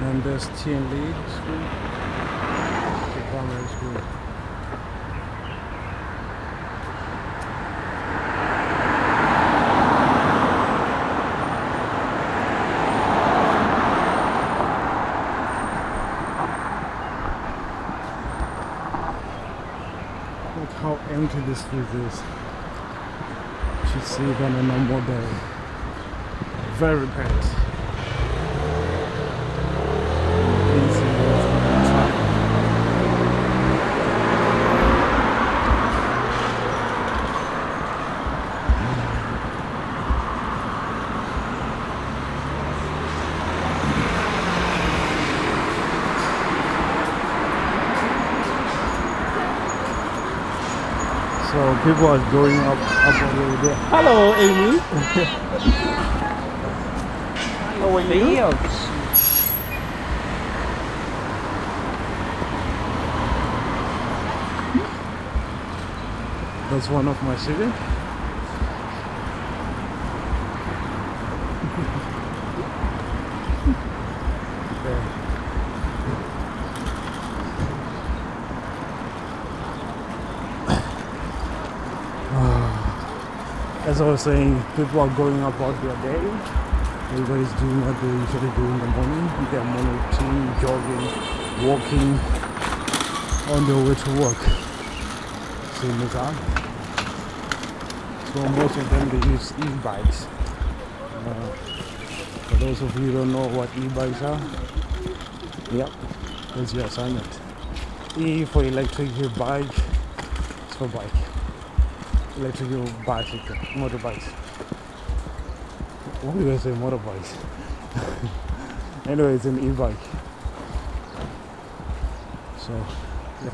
And there's Chengdu School, the primary school. Look how empty this street is. You should see it on a normal day. Very packed. So people are going up over there. Hello, Amy. How are you? That's one of my cities. As I was saying, people are going about their day. Everybody's doing what they usually do in the morning. Their morning routine, jogging, walking, on their way to work. Same as I. So most of them they use e-bikes. For those of you who don't know what e-bikes are, yep, that's your assignment. E for electric bike, it's for bike. Electrical bicycle, motorbikes. Why do I say motorbikes? Anyway, it's an e-bike. So, yeah.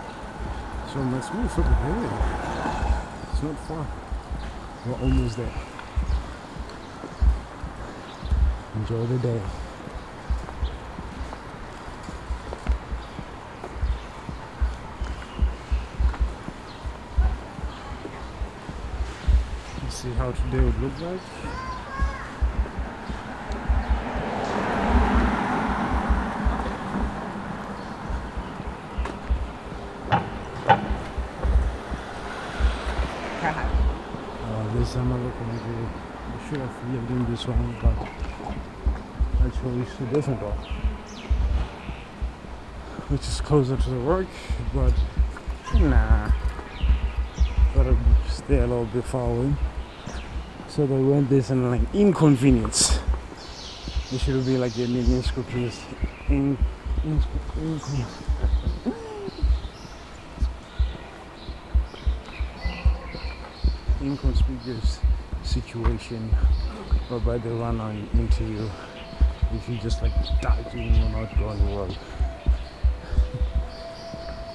So let's move over here. It's not far. We're almost there. Enjoy the day. See how today would look like. This another community. I should have lived in this one, but I chose a different one, which is closer to the work, but nah, gotta stay a little bit far away. So they went this and like inconvenience. It should be like an inconspicuous inconspicuous situation whereby they run on into you if you just like dodging or not going to work.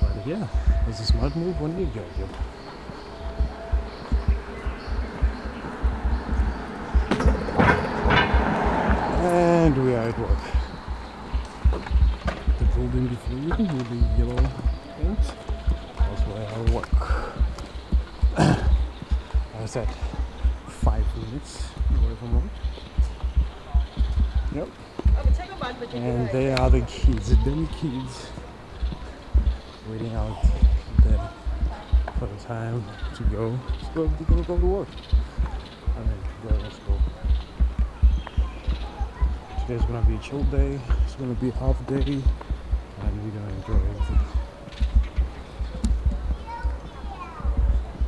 But yeah, it's a smart move when you get it. And we are at work. The building before you with the yellow paint. That's where I work. I said 5 minutes away from work. Yep. And they are the kids, them kids waiting out there for the time to go. So they're gonna go to work. I mean, go to school. Today's gonna be a chill day. It's gonna be a half day, and we're gonna enjoy everything.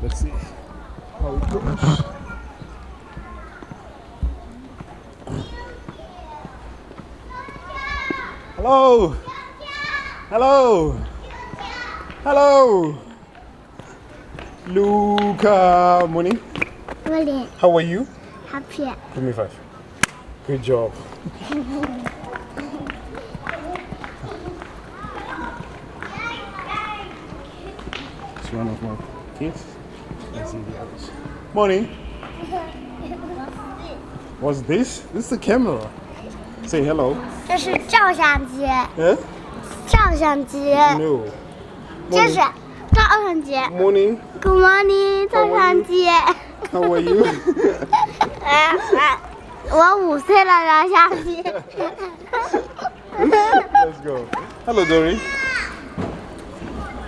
Let's see how it goes. Hello, hello, hello, Luca. Morning. Morning. How are you? Happy. Give me 5. Good job. It's one of my kids. Let's see the others. Morning. What's this? This is the camera. Say hello. 这是照相机， Huh? 照相机， No. 这是照相机。 Morning. Good morning，照相机。 How are you? 我5岁了，照相机。Let's go. Hello, Dory.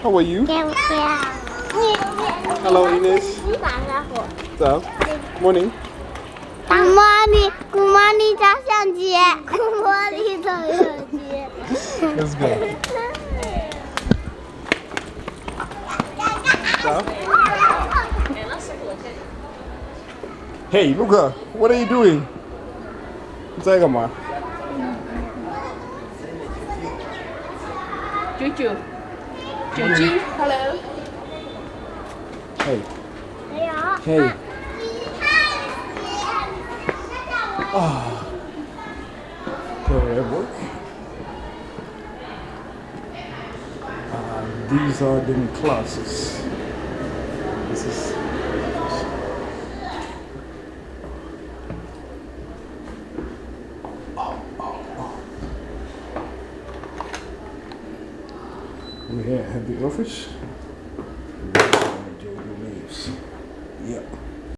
How are you? Hello, Ines. What's up? Morning. Good morning, Good morning，照相机，Good morning，照相机。 Let's go. What's up? Hey, Luca, what are you doing? 你在干嘛？九九，Hello。Hey, 没有。 hey. Okay, at work. These are the classes. This is. We're here at the office. JB leaves. Yep.